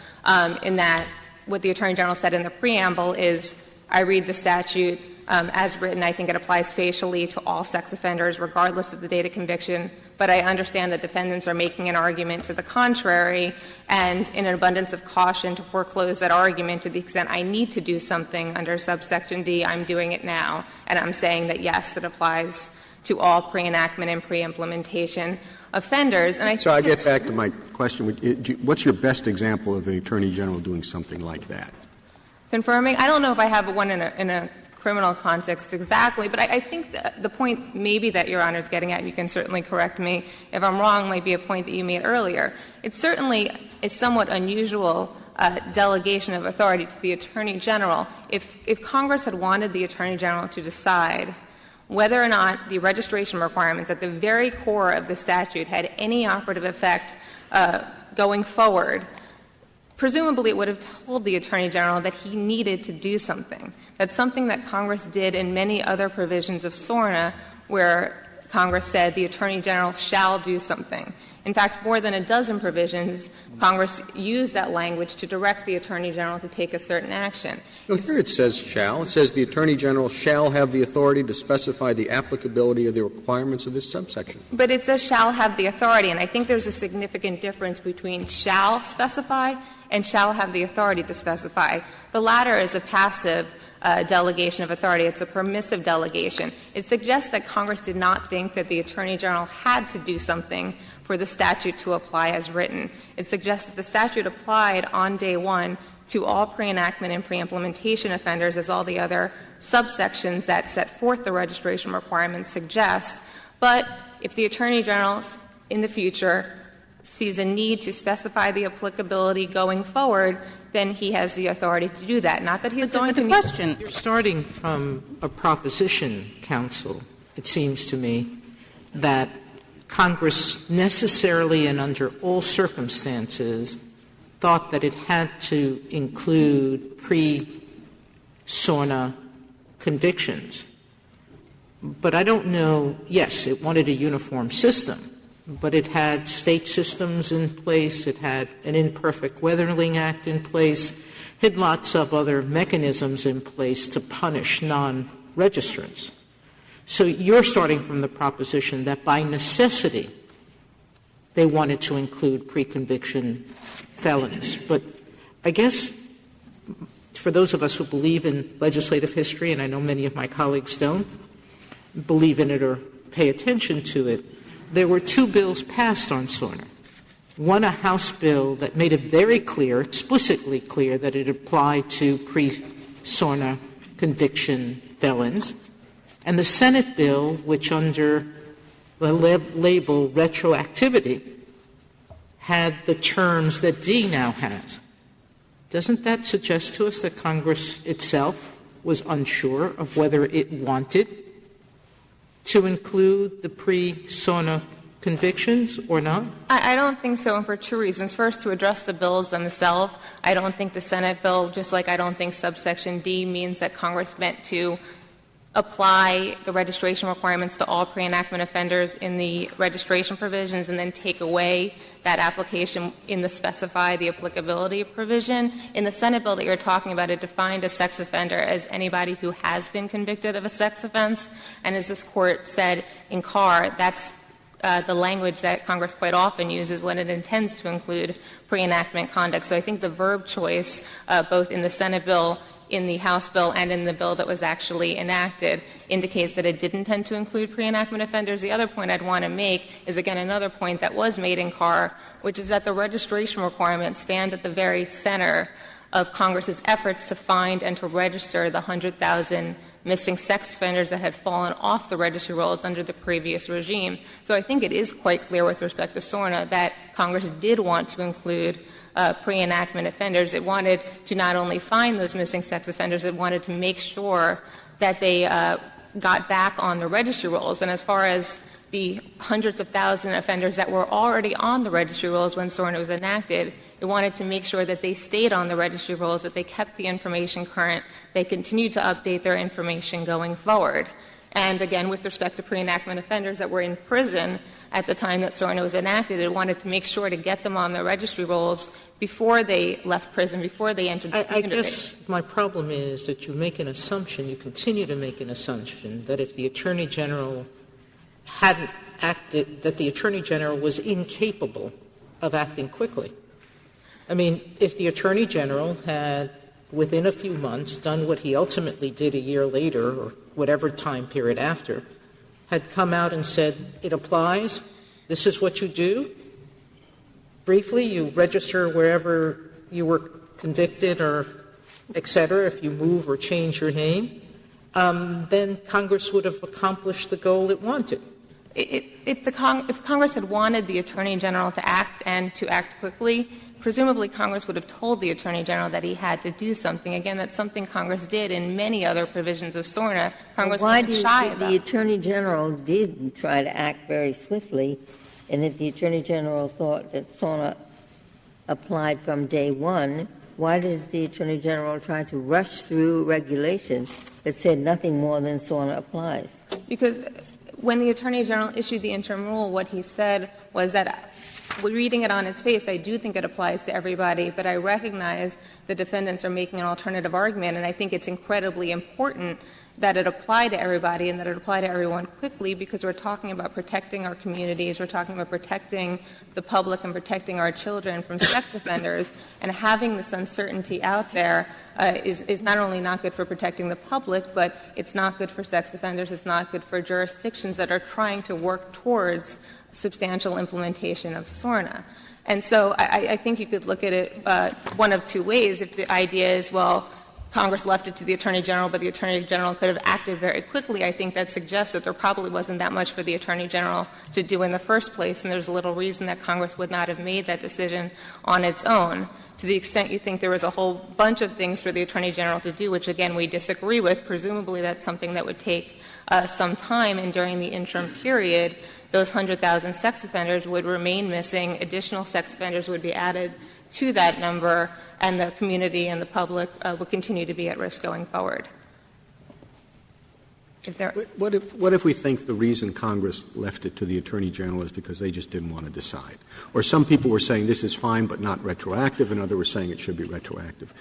in that what the Attorney General said in the preamble is, I read the statute as written. I think it applies facially to all sex offenders regardless of the date of conviction, but I understand that defendants are making an argument to the contrary, and in an abundance of caution to foreclose that argument to the extent I need to do something under subsection D, I'm doing it now, and I'm saying that, yes, it applies to all pre-enactment and pre-implementation offenders. And I get back to my question. What's your best example of an Attorney General doing something like that? Confirming? I don't know if I have one in a criminal context exactly, but I think the point maybe that Your Honor is getting at, you can certainly correct me if I'm wrong, might be a point that you made earlier. It's certainly a somewhat unusual delegation of authority to the Attorney General. If Congress had wanted the Attorney General to decide whether or not the registration requirements at the very core of the statute had any operative effect going forward, presumably it would have told the Attorney General that he needed to do something. That's something that Congress did in many other provisions of SORNA where Congress said the Attorney General shall do something. In fact, more than a dozen provisions, Congress used that language to direct the Attorney General to take a certain action. No, here it says shall. It says the Attorney General shall have the authority to specify the applicability of the requirements of this subsection. But it says shall have the authority, and I think there's a significant difference between shall specify and shall have the authority to specify. The latter is a passive delegation of authority. It's a permissive delegation. It suggests that Congress did not think that the Attorney General had to do something for the statute to apply as written. It suggests that the statute applied on day one to all pre-enactment and pre-implementation offenders, as all the other subsections that set forth the registration requirements suggest. But if the Attorney General in the future sees a need to specify the applicability going forward, then he has the authority to do that. Not that he's going to question. You're starting from a proposition, counsel, it seems to me, that Congress necessarily and under all circumstances thought that it had to include pre-SORNA convictions. But I don't know, yes, it wanted a uniform system, but it had state systems in place, it had an Imperfect Weatherling Act in place, had lots of other mechanisms in place to punish non-registrants. So you're starting from the proposition that by necessity they wanted to include pre-conviction felons. But I guess for those of us who believe in legislative history, and I know many of my colleagues don't believe in it or pay attention to it, there were two bills passed on SORNA. One, a House bill that made it very clear, explicitly clear, that it applied to pre-SORNA conviction felons, and the Senate bill, which under the label retroactivity had the terms that D now has. Doesn't that suggest to us that Congress itself was unsure of whether it wanted to include the pre-SORNA convictions or not? I don't think so, and for two reasons. First, to address the bills themselves, I don't think the Senate bill, just like I don't think subsection D means that Congress meant to apply the registration requirements to all pre-enactment offenders in the registration provisions and then take away that application in the specify the applicability provision. In the Senate bill that you're talking about, it defined a sex offender as anybody who has been convicted of a sex offense. And as this Court said in Carr, that's the language that Congress quite often uses when it intends to include pre-enactment conduct. So I think the verb choice, both in the Senate bill, in the House bill, and in the bill that was actually enacted, indicates that it did intend to include pre-enactment offenders. The other point I'd want to make is, again, another point that was made in Carr, which is that the registration requirements stand at the very center of Congress's efforts to find and to register the 100,000 missing sex offenders that had fallen off the registry rolls under the previous regime. So I think it is quite clear with respect to SORNA that Congress did want to include pre-enactment offenders. It wanted to not only find those missing sex offenders, it wanted to make sure that they got back on the registry rolls. And as far as the hundreds of thousands of offenders that were already on the registry rolls when SORNA was enacted, it wanted to make sure that they stayed on the registry rolls, that they kept the information current, they continued to update their information going forward. And again, with respect to pre-enactment offenders that were in prison at the time that SORNA was enacted, it wanted to make sure to get them on the registry rolls before they left prison, before they entered the community. I guess my problem is that you make an assumption, you continue to make an assumption, that if the Attorney General hadn't acted, that the Attorney General was incapable of acting quickly. I mean, if the Attorney General had, within a few months, done what he ultimately did a year later or whatever time period after, had come out and said, it applies, this is what you do? Briefly, you register wherever you were convicted or et cetera, if you move or change your name, then Congress would have accomplished the goal it wanted. If Congress had wanted the Attorney General to act and to act quickly, presumably Congress would have told the Attorney General that he had to do something. Again, that's something Congress did in many other provisions of SORNA. Congress wasn't shy about. The Attorney General did try to act very swiftly, and if the Attorney General thought that SORNA applied from day one, why did the Attorney General try to rush through regulations that said nothing more than SORNA applies? Because when the Attorney General issued the interim rule, what he said was that, reading it on its face, I do think it applies to everybody, but I recognize the defendants are making an alternative argument, and I think it's incredibly important that it apply to everybody and that it apply to everyone quickly, because we're talking about protecting our communities, we're talking about protecting the public and protecting our children from sex offenders, and having this uncertainty out there is not only not good for protecting the public, but it's not good for sex offenders, it's not good for jurisdictions that are trying to work towards substantial implementation of SORNA. And so I think you could look at it one of two ways. If the idea is, well, Congress left it to the Attorney General, but the Attorney General could have acted very quickly, I think that suggests that there probably wasn't that much for the Attorney General to do in the first place, and there's little reason that Congress would not have made that decision on its own. To the extent you think there was a whole bunch of things for the Attorney General to do, which, again, we disagree with, presumably that's something that would take some time, and during the interim period, those 100,000 sex offenders would remain missing, additional sex offenders would be added to that number, and the community and the public would continue to be at risk going forward. What if we think the reason Congress left it to the Attorney General is because they just didn't want to decide? Or some people were saying this is fine but not retroactive, and others were saying it should be retroactive.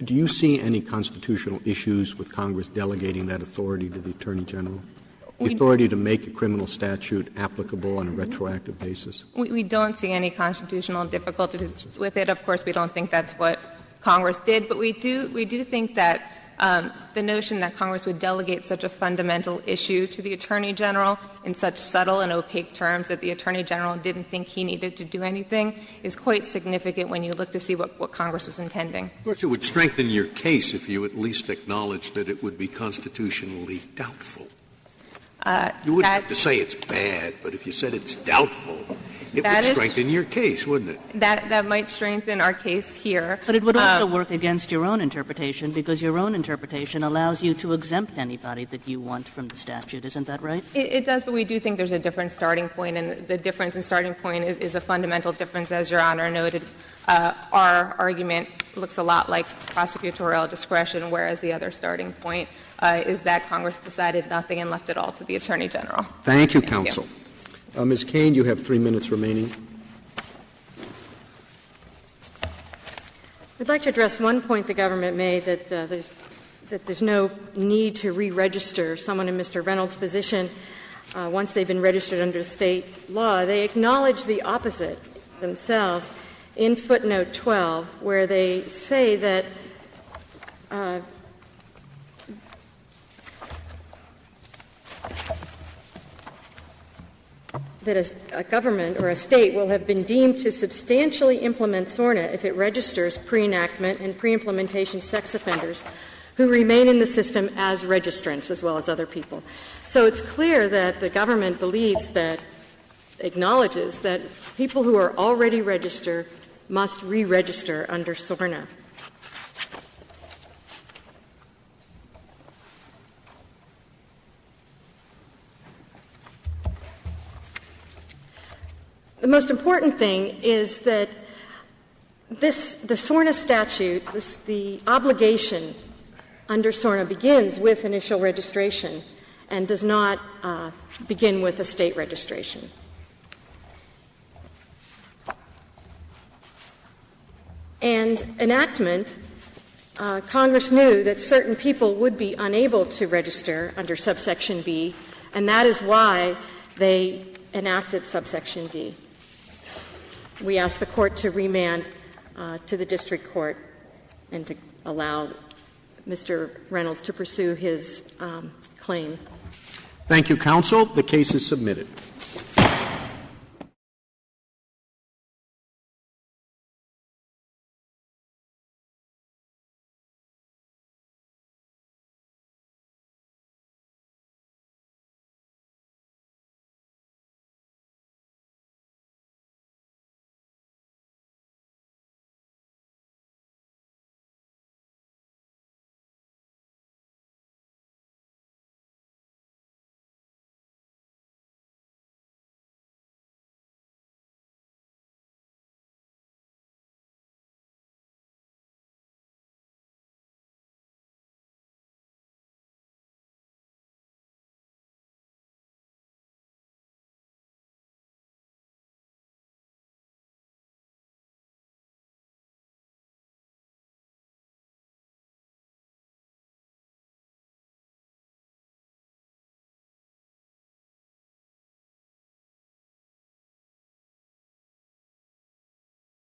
Do you see any constitutional issues with Congress delegating that authority to the Attorney General? The authority to make a criminal statute applicable on a retroactive basis? We don't see any constitutional difficulty with it. Of course, we don't think that's what Congress did, but we do think that the notion that Congress would delegate such a fundamental issue to the Attorney General in such subtle and opaque terms that the Attorney General didn't think he needed to do anything is quite significant when you look to see what Congress was intending. Of course, it would strengthen your case if you at least acknowledged that it would be constitutionally doubtful. You wouldn't have to say it's bad, but if you said it's doubtful, it would strengthen your case, wouldn't it? That might strengthen our case here. But it would also work against your own interpretation, because your own interpretation allows you to exempt anybody that you want from the statute. Isn't that right? It does, but we do think there's a different starting point, and the difference in starting point is a fundamental difference, as Your Honor noted. Our argument looks a lot like prosecutorial discretion, whereas the other starting point is that Congress decided nothing and left it all to the Attorney General. Thank you, counsel. Ms. Kane, you have 3 minutes remaining. I'd like to address one point the government made, that there's no need to re-register someone in Mr. Reynolds' position once they've been registered under state law. They acknowledge the opposite themselves in footnote 12, where they say that a government or a state will have been deemed to substantially implement SORNA if it registers pre-enactment and pre-implementation sex offenders who remain in the system as registrants as well as other people. So it's clear that the government acknowledges that people who are already registered must re-register under SORNA. The most important thing is that the SORNA statute, the obligation under SORNA begins with initial registration and does not begin with a state registration. And enactment, Congress knew that certain people would be unable to register under subsection B, and that is why they enacted subsection D. We ask the Court to remand to the district court and to allow Mr. Reynolds to pursue his claim. Thank you, counsel. The case is submitted.